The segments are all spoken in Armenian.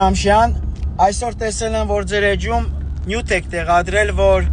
Ամշյան, այսօր տեսել եմ, որ ձեր էջում նյութ եք տեղադրել, որ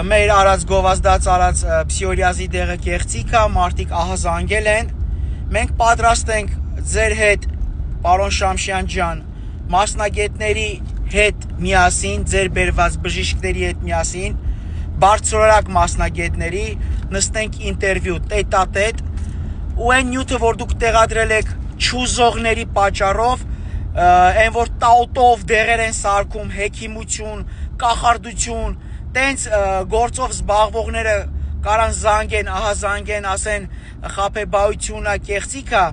մեր արած գովազդած արած պսիորիազի դեղը կեղծիք է, մարդիկ ահազանգել են, մենք պատրաստ ենք ձեր հետ, պարոն Շամշյան ջան, մասնագետների հետ միասին, ձեր բերված բժիշկների հետ միասին, բարձրորակ մասնագետների, նստենք ինտերվյու տետատետ, ու այն նյութը, որ դուք տեղադրել եք չուզողների պատճառով, այն որ տաուտով դեղեր են սարքում, հեքիմություն, կախարդություն, տենց գործով զբաղվողները կարան զանգեն, ահազանգեն, ասեն խաբեբայությունա, կեղծիքա,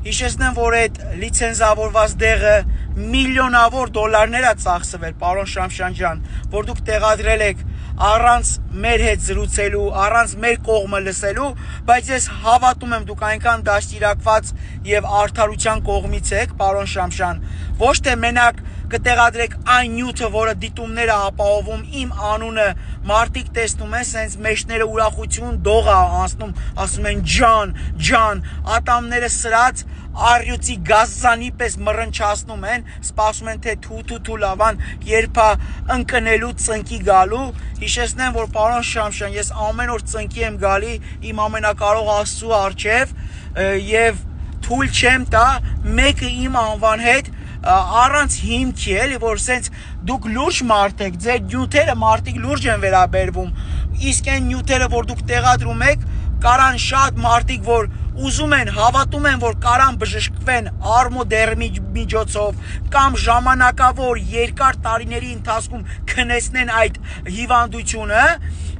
հիշեցնեմ, որ այդ լիցենզավորված դեղը միլիոնավոր դոլարներ է ծախսվել, պարոն Շամշյան ջան, որ դուք տեղադրել եք առանց մեր հետ զրուցելու, առանց մեր կողմը լսելու, բայց ես հավատում եմ դուք այնքան դաստիարակված եւ արդարության կողմից եք, պարոն Շամշյան, ոչ թե մենակ կտեղադրեք այն նյութը, որը դիտումները ապահովում իմ անունը, մարդիկ տեսնում են, սենց մեջները ուրախություն դող է անցնում, ասում են ջան, ատամները սրած առյուծի գազանի պես մռնչացնում են, սպասում են թե թու լավան, երբ ընկնելու ծնկի գալու, հիշեցնեմ, որ պարոն Շամշյան, ես ամեն օր ծնկի եմ գալի իմ ամենակարող Աստծու առջև եւ թույլ չեմ տա մեկը իմ անվան հետ առանց հիմքի էլի, որ սենց դուք լուրջ մարդ եք, ձեր նյութերը մարդիկ լուրջ են վերաբերվում, իսկ այն նյութերը, որ դուք տեղադրում եք, կարան շատ մարդիկ, որ ուզում են, հավատում են, որ կարան բժշկվեն արմոդերմի միջոցով կամ ժամանակավոր երկար տարիների ընթացքում քնեցնեն այդ հիվանդությունը,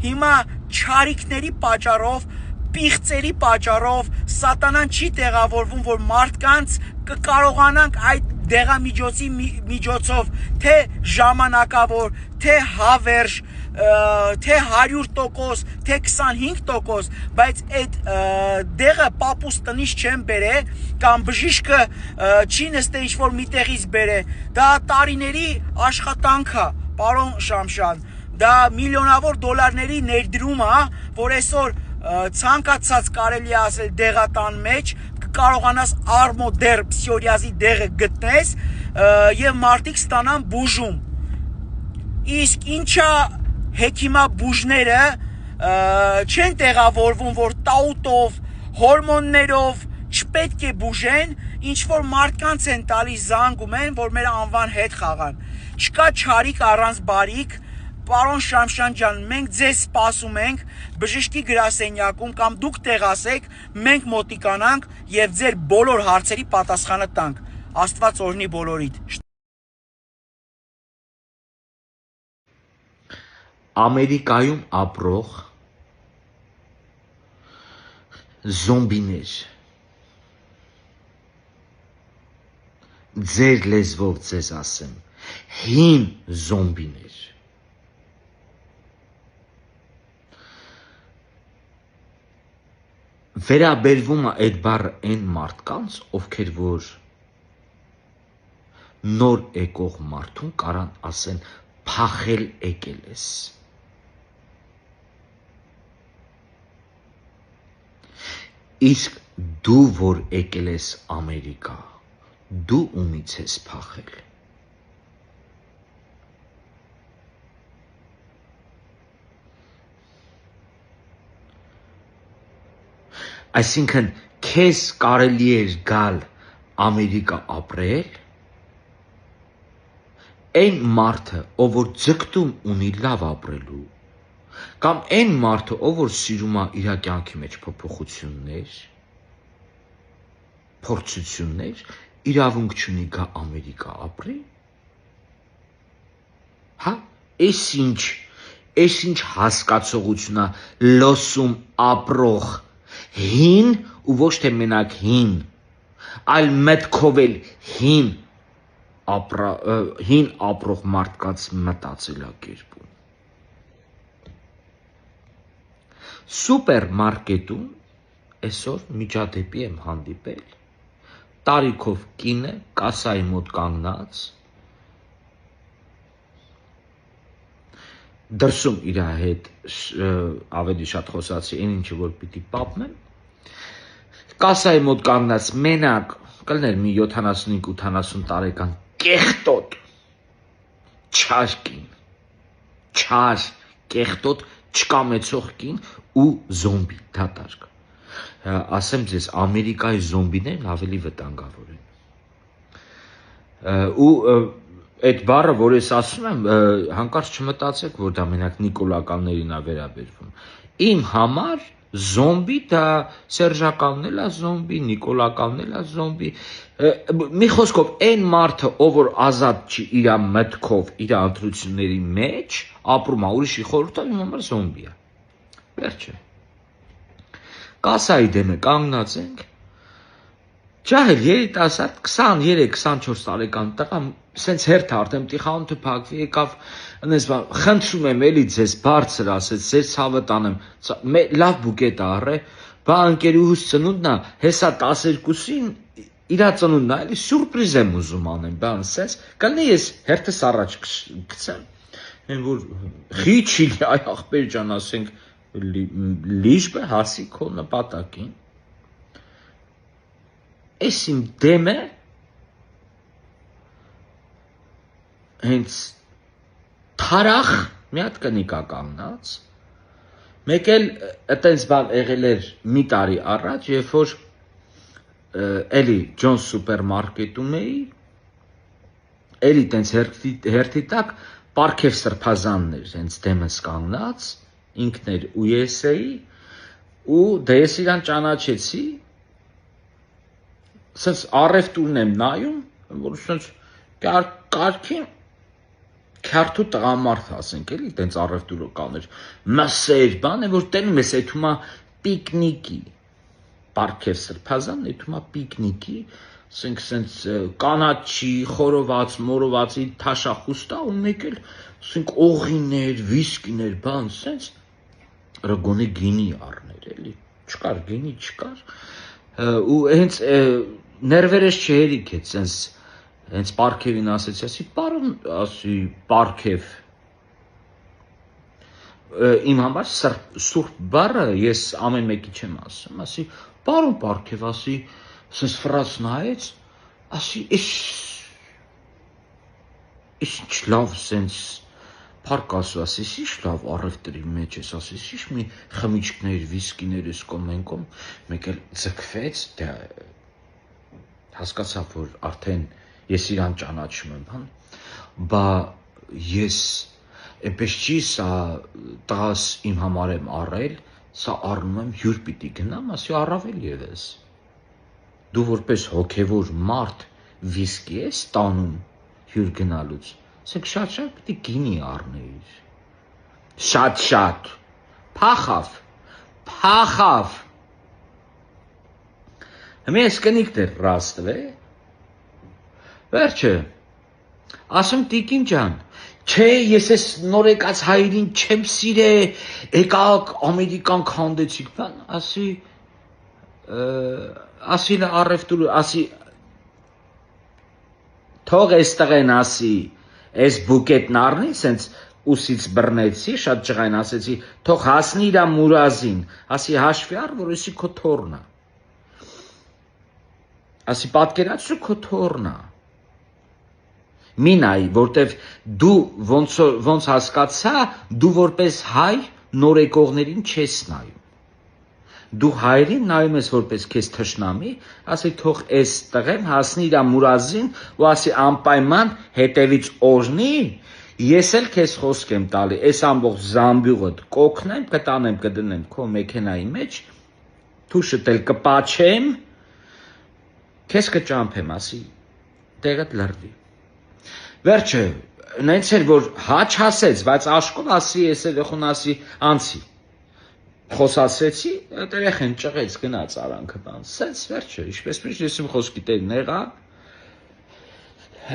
հիմա չարիքների պատճառով, պիղծերի պատճառով սատանան չի տեղավորվում, որ մարդկանց կկարողանանք այդ դեղամիջոցի միջոցով թե ժամանակավոր, թե հավերժ, թե 100%, թե 25%, բայց այդ դեղը պապուս տնից չեն բերե, կամ բժիշկը չի նստե ինչ-որ միտեղից բերե, դա տարիների աշխատանք է, պարոն Շամշյան, դա միլիոնավոր դոլարների ներդրում է, որ այսօր ցանկացած կարելի է ասել դեղատան մեջ կարողանաս արմոդեր պսիորիազի դեղը գտնես եւ մարդիկ ստանան բուժում, իսկ ինչա հեքիմա բուժները չեն տեղավորվում, որ տաուտով, հորմոններով չպետք է բուժեն, ինչ որ մարդկանց են տալիս զանգում են, որ մեր անվան հետ խաղան, չկա չարիք առանց բարիք, պարոն Շամշյան ջան, մենք ձեզ սպասում ենք բժշկի գրասենյակում կամ դուք տեղասեք, մենք մոտիկանանք եւ ձեր բոլոր հարցերի պատասխանը տանք, Աստված օրհնի բոլորիդ։ Ամերիկայում ապրող զոմբիներ, ձեր լեզվով ձեզ ասեմ, հին զոմբիներ, վերաբերվում է այդ բառը այն մարդկանց, ովքեր որ նոր եկող մարդուն կարան ասեն փախել եկել ես, իսկ դու որ եկել ես Ամերիկա, դու ումից ես փախել, այսինքն քեզ կարելի էր գալ Ամերիկա ապրել, այն մարդը, ով որ ձգտում ունի լավ ապրելու, կամ այն մարդը, ով որ սիրում է իր կյանքի մեջ փոփոխություններ, փորձություններ, իրավունք չունի գա Ամերիկա ապրի, հա, այս ինչ հասկացողություն է լոսում ապրող հին ու ոչ թե մենակ հին, այլ մտքով էլ հին ապրող մարդկանց մտածելակերպում։ Սուպերմարկետում այսօր միջադեպի եմ հանդիպել, տարիքով կին է, կասայի մոտ կանգնած, դրսում իր հետ ավելի շատ խոսացի այն ինչը որ պիտի պատմեմ, կասայի մոտ կանգնած մենակ կլներ մի 75-80 տարեկան կեղտոտ չար կին, չար կեղտոտ չկամեցող կին ու զոմբի դատարկ։ Ասեմ ձեզ, Ամերիկայի զոմբիներն ավելի վտանգավոր են։ Ու այդ բառը, որ ես ասում եմ, հանկարծ չմտածեք, որ դա մենակ նիկոլականներին է վերաբերվում։ Իմ համար զոմբի դա սերժականն էլ է զոմբի, նիկոլականն էլ է զոմբի։ Մի խոսքով, այն մարդը, ով որ ազատ չի իր մտքով, իր ընտրությունների մեջ, ապրում է ուրիշի խորհրդով, իմ համար զոմբի է։ Վերջը։ Կասայի դեմը կանգնած ենք, ջահել երիտասարդ 23-24 տարեկան տղա սենց հերթ արդեն պիտի խանութը փակվի, եկավ այնպես բան, խնդրում եմ էլի ձեզ բարձր ասեց, ձեր ցավը տանեմ, լավ բուկետ առե, բա ընկերուհուս ծնունդն է, հեսա 12-ին իրա ծնունդն է, էլի սյուրպրիզ եմ ուզում անեմ, բան սենց, կլինի ես հերթս առաջ գցեմ, այն որ խիչի այ ախպեր ջան, ասենք լիժբը հասի քո նպատակին։ Այս իմ դեմը հենց թարախ մի հատ կնիկա կանգնած, մեկ էլ այտենց բան եղել էր մի տարի առաջ, երբ որ էլի Ջոնս սուպերմարկետում էի, էլի տենց հերթի տակ պարքև սրբազանն էր, հենց դեմս կանգնած, ինքն էր ու ես էի, ու դե ես իրան ճանաչեցի, սենց առևտուրն եմ նայում, որ սենց կարգին քյարթու տղամարդ ասենք էլի, տենց առևտուրը կաներ, մսեր բան է, որ տենում ես էթումա պիկնիկի, պարքև սրբազան, էթումա պիկնիկի, ասենք սենց կանաչի, խորոված, մորովածի թաշախուստա ու մեկ էլ ասենք օղիներ, վիսկիներ, բան, սենց ռգոնե գինի առներ էլի, չկար գինի, չկար, ու հենց ներվերես չհերիք է, սենց հենց պարքևին ասեցի, ասի, պարոն, ասի, պարքև, իմ համար սուրբ բառը ես ամեն մեկի չեմ ասում, ասի, պարոն պարքև, ասի, սենց ֆրաց նայեց, ասի, ես ինչ լավ սենց փառք ասու, ասի, ինչ լավ առևտրի մեջ ես, ասի, ինչ մի խմիչքներ, վիսկիներ ես կոմենկոմ, մեկ էլ ձգվեց, հասկացավ, որ արդեն ես իրան ճանաչում եմ, բա ես այնպես չի սա տղաս իմ համար եմ առել, սա առնում եմ հյուր պիտի գնամ, ասի առավել ևս, դու որպես հոգևոր մարդ վիսկի ես տանում հյուր գնալուց, ասենք շատ պիտի գինի առնեիր, շատ, փախավ, հիմա ես կնիկն էր ռաստվե, վերջը, ասում տիկին ջան, չէ, ես ես նոր եկած հայրին չեմ սիրե, եկակ ամերիկան քանդեցիք, բան, ասի առևտուր, ասի, թող ես տղեն ասի, ես բուկետն առնի, սենց ուսից բռնեցի, շատ ջղայն ասեցի, թող հասնի իրա մուրազին, ասի հաշվի առ, որ եսի քո թորնա, ասի պատկերացրու քո թորնա, մի նայի, որտև դու ոնց հասկացա, դու որպես հայ նորեկողներին չես նայում, դու հայրին նայում ես որպես քեզ թշնամի, ասի թող ես տղեն հասնի իրա մուրազին ու ասի անպայման հետևից օրնի, ես էլ քեզ խոսք եմ տալի, ես ամբողջ զամբյուղդ կոքնեմ, կտանեմ, կդնեմ քո մեքենայի մեջ, թուշդ էլ կպաչեմ, քեզ կճամփեմ, ասի տեղդ լրվի։ Վերջը, նենց էր, որ հաչ հասեց, բայց աշկով ասի, ես երեխուն ասի, անցի, խոսացեցի, երեխեն ճղեց, գնաց արանքը բան, սենց վերջը, ինչպես միշտ ես իմ խոսքի տեր նեղա,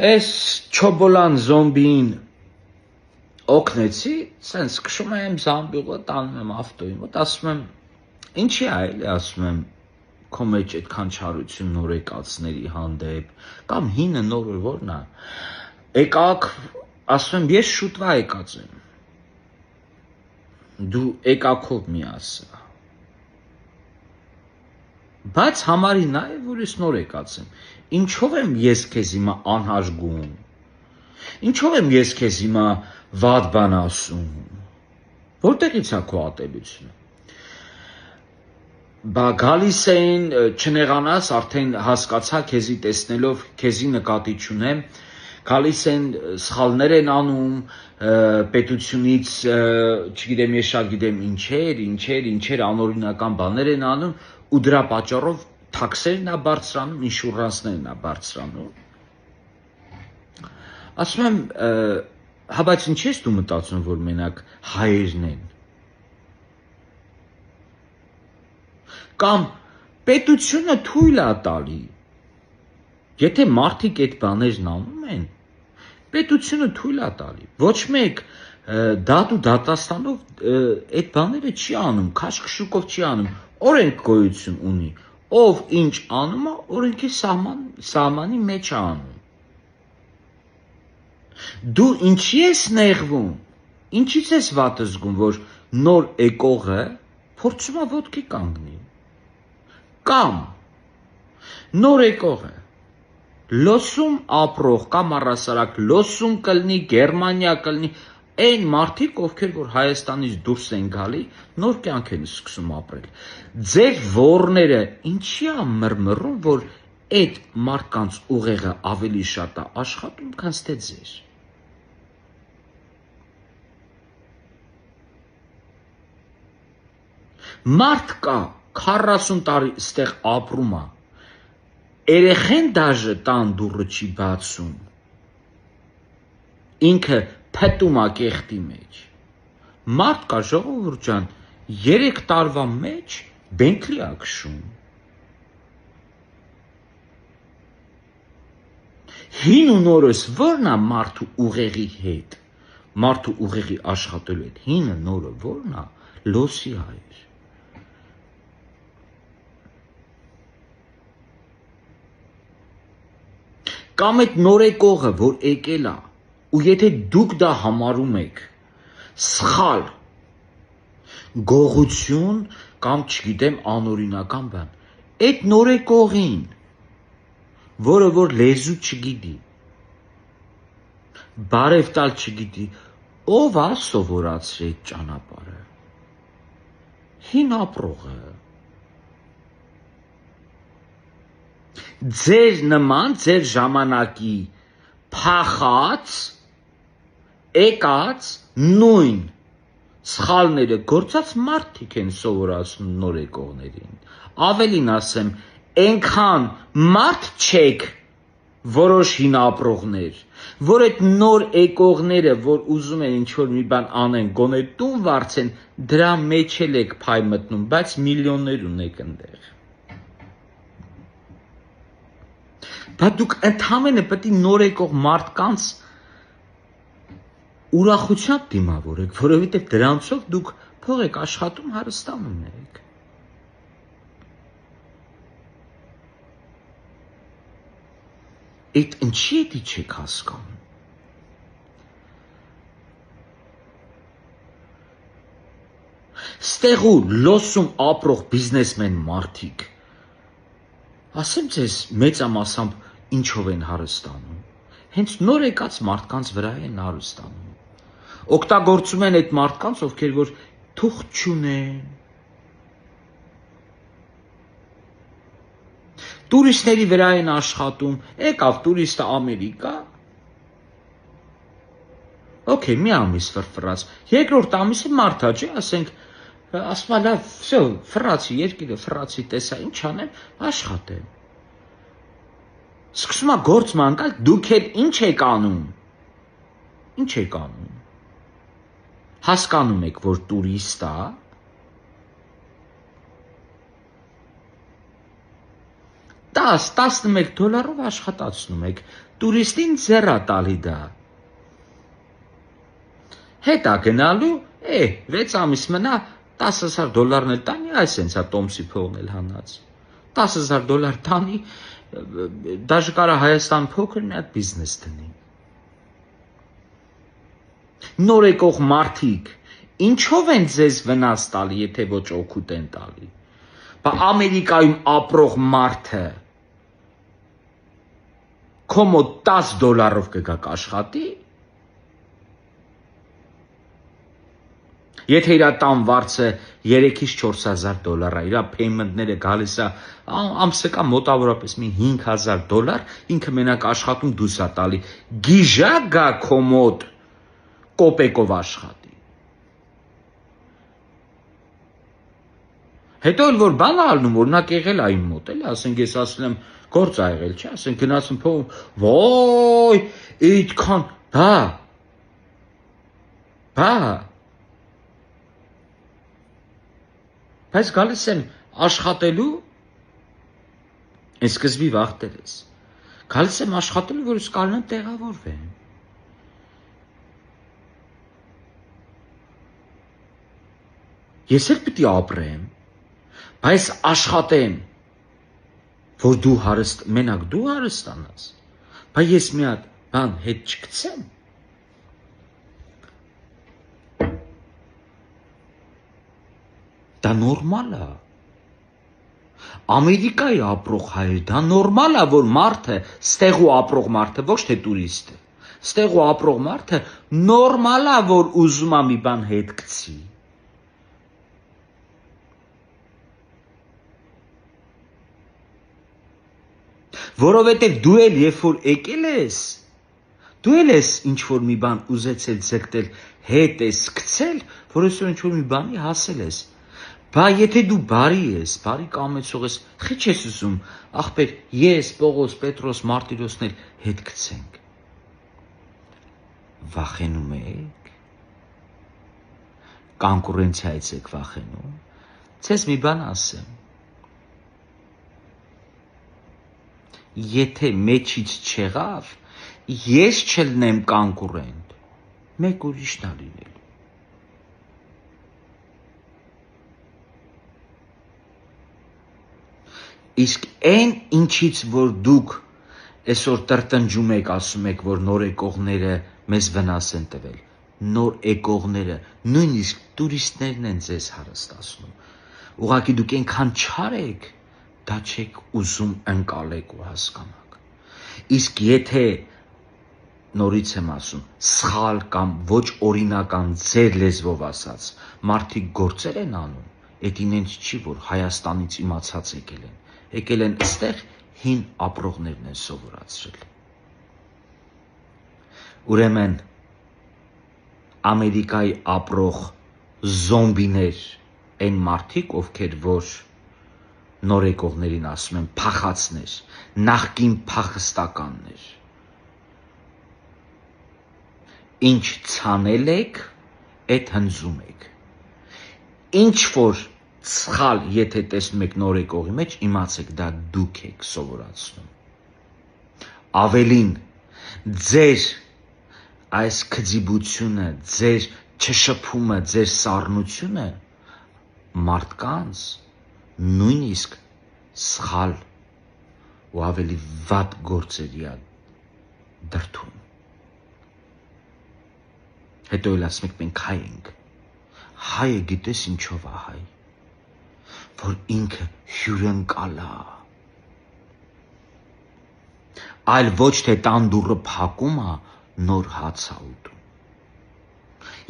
ես չոբոլան զոմբիին օգնեցի, սենց կշում եմ զամբյուղը, տանում եմ ավտոյի մոտ, ասում եմ, ինչի այլ, ասում եմ, քո մեջ այդքան չարություն նոր եկածների հանդեպ, կամ հինը նորը որն է, եկակ, ասում եմ, ես շուտվա եկած եմ, դու եկակով մի ասա, Բայց համարի նաև որ ես նոր եկած եմ։ Ինչով եմ ես քեզ հիմա անհաշգում։ Ինչով եմ ես քեզ հիմա վատ բան ասում։ Որտեղից է քո ատելությունը։ Բա գալիս էին չնեղանաս, արդեն հասկացա քեզի տեսնելով, քեզի նկատի չունեմ, գալիս են սխալներ են անում, պետությունից, չգիտեմ, ես շատ գիտեմ ինչեր անօրինական բաներ են անում ու դրա պատճառով թաքսերն է բարձրանում, ինշուրանսներն է բարձրանում։ Ասում եմ, հա բայց ինչ ես դու մտածում, որ մենակ հայերն են։ Կամ պետությունը թույլ է տալի։ Եթե մարդիկ այդ բաներն անում են, պետությունը թույլ է տալի։ Ոչ մեկ դատ ու դատաստանով այդ բաները չի անում, քաշքշուկով չի անում, օրենք գոյություն ունի։ Ով ինչ անում է, օրենքի սահմանի մեջ է անում։ Դու ինչի ես նեղվում, ինչից ես վատ զգում, որ նոր եկողը փորձում է ոտքի կանգնի։ Կամ նոր եկողը լոսում ապրող կամ առասարակ լոսում կլինի, Գերմանիա կլինի, այն մարդիկ, ովքեր որ Հայաստանից դուրս են գալի, նոր կյանք են սկսում ապրել։ Ձեր ворները ինչի է մռմռում, որ այդ մարդկանց ուղեղը ավելի շատ է աշխատում, քան թե ձեր։ Մարդ կա 40 տարի ստեղ ապրում է, երեխեն դաժե տան դուռը չի բացում, ինքը փետում է կեղտի մեջ։ Մարդ կա ժողովուրդ ջան, 3 տարվա մեջ Բենթլի է քշում։ Հին ու նորս ո՞րն է մարդու ուղեղի հետ, մարդու ուղեղի աշխատելու հետ, հինը նորը ո՞րն է, լոսի հայր։ Կամ այդ նորեկողը, որ եկել է, ու եթե դուք դա համարում եք սխալ, գողություն կամ չգիտեմ անօրինական բան, այդ նորեկողին, որը որ լեզու չգիտի, բարև տալ չգիտի, ով է սովորացրի այդ ճանապարհը։ Հին ապրողը։ Ձեր նման, ձեր ժամանակի փախած, եկած, նույն սխալները գործած մարդիկ են սովորացնում նոր եկողներին։ Ավելին ասեմ, այնքան մարդ չեք, որոշ հին ապրողներ, որ այդ նոր եկողները, որ ուզում են ինչ-որ մի բան անեն, գոնե տուն վարձեն, դրա մեջ էլ եք փայ մտնում, բայց միլիոններ ունեք ընդեղ։ Բայց դուք ընդհանրապես պետք է նոր եկող մարդկանց ուրախությամբ դիմավորեք, որովհետև դրանցով դուք փող եք աշխատում, հարստանում եք։ Այդ ինչի է չեք հասկանում։ Ստեղու լոսում ապրող բիզնեսմեն մարդիկ, ասեմ ձեզ մեծամասամբ ինչով են հարստանում, հենց նոր եկած մարդկանց վրա են հարստանում, օգտագործում են այդ մարդկանց, ովքեր որ թուղթ չունեն, տուրիստների վրա են աշխատում, եկավ տուրիստը Ամերիկա, օքեյ, մի ամիս ֆրֆրաց, երկրորդ ամիսը մարդա չի, ասենք, ասում է լավ, վсё, ֆրացի երկիրը, ֆրացի տեսա, ինչ անեմ, աշխատեմ։ Սկսում է գործ մանկալ, դուք էլ ինչ եք անում։ Ինչ եք անում։ Հասկանում եք, որ տուրիստ է, 10-11 դոլարով աշխատացնում եք, տուրիստին ձեռ է տալի դա։ Հետ է գնալու, 6 ամիս մնա, $10,000 էլ տանի, այսենց է Տոմսի փողն էլ հանած։ $10,000 տանի, դաժե կարա Հայաստան փոքր մի հատ բիզնես դնի։ Նոր եկող մարդիկ, ինչով են ձեզ վնաս տալի, եթե ոչ օգուտ են տալի։ Բա Ամերիկայում ապրող մարդը քո մոտ $10 կգա կաշխատի։ Եթե իր տան վարձը 3-ից $4,000 է, իր payment-ները գալիս է ամսը կա մոտավորապես մի $5,000, ինքը մենակ աշխատում դուրս է տալի։ Գիժա գա քո մոտ կոպեկով աշխատի։ Հետո էլ որ բան ալնում, օրինակ եղել է իմ մոտ, էլի, ասենք ես ասել եմ գործ ա եղել, չէ, ասենք գնացում փող, ոյ, այդքան, բա Բայց գալիս եմ աշխատելու, այս սկզբի վախտել ես, գալիս եմ աշխատելու, որ ես կարողանամ տեղավորվեմ։ Ես էլ պիտի ապրեմ, բայց աշխատեմ, որ դու մենակ դու հարստանաս, բայց ես մի հատ բան հետ չգցեմ։ Դա նորմալ է։ Ամերիկայի ապրող հայր, դա նորմալ է, որ մարդը, ստեղու ապրող մարդը, ոչ թե տուրիստը, ստեղու ապրող մարդը նորմալ է, որ ուզում է մի բան հետ գցի։ Որովհետև դու էլ երբ որ եկել ես, դու էլ ես ինչ-որ մի բան ուզեցել ձգտել, հետ ես գցել, որ այսօր ինչ-որ մի բանի հասել ես։ Բա եթե դու բարի ես, բարի կամեցող ես, խիչ ես ուզում, ախպեր, ես, Պողոս, Պետրոս, Մարտիրոսն էլ հետ գցենք։ Վախենում եք։ Կոնկուրենցիայից եք վախենում։ Ձեզ մի բան ասեմ։ Եթե մեջից չեղավ, ես չլնեմ կոնկուրենտ, մեկ ուրիշն է լինելու։ Իսկ այն ինչից որ դուք այսօր տրտնջում եք, ասում եք, որ նոր եկողները մեզ վնաս են տվել, նոր եկողները, նույնիսկ տուրիստներն են ձեզ հարստացնում։ Ուղղակի դուք այնքան չար եք, դա չեք ուզում ընկալեք ու հասկանաք։ Իսկ եթե, նորից եմ ասում, սխալ կամ ոչ օրինական ձեր լեզվով ասած, մարդիկ գործեր են անում, այդ ինենց չի, որ Հայաստանից իմացած եկել են ստեղ հին ապրողներն են սովորացրել։ Ուրեմն Ամերիկայի ապրող զոմբիներ, այն մարդիկ, ովքեր որ նոր եկողներին ասում են փախածներ, նախկին փախստականներ։ Ինչ ցանել եք, այդ հնձում եք։ Ինչ որ սխալ, եթե տեսնում եք նոր եկողի մեջ, իմացեք, դա դուք եք սովորացնում։ Ավելին, ձեր այս քծիբությունը, ձեր չշփումը, ձեր սառնությունը մարդկանց նույնիսկ սխալ ու ավելի վատ գործերի է դրդում։ Հետո էլ ասում եք մենք հայ ենք։ Հայը գիտես ինչով է հայ, որ ինքը հյուրընկալ է, այլ ոչ թե տան դուռը փակում է, նոր հաց է ուտում։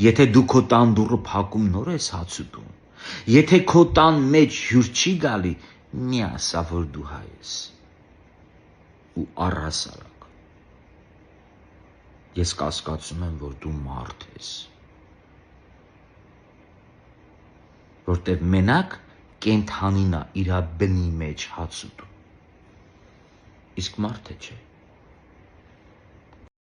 Եթե դու քո տան դուռը փակում նոր ես հաց ուտում, եթե քո տան մեջ հյուր չի գալի, մի ասա, որ դու հայ ես ու առհասարակ ես կասկածում եմ, որ դու մարդ ես, որտև մենակ կենթանին է իր բնի մեջ հաց ուտում, իսկ մարդը չէ։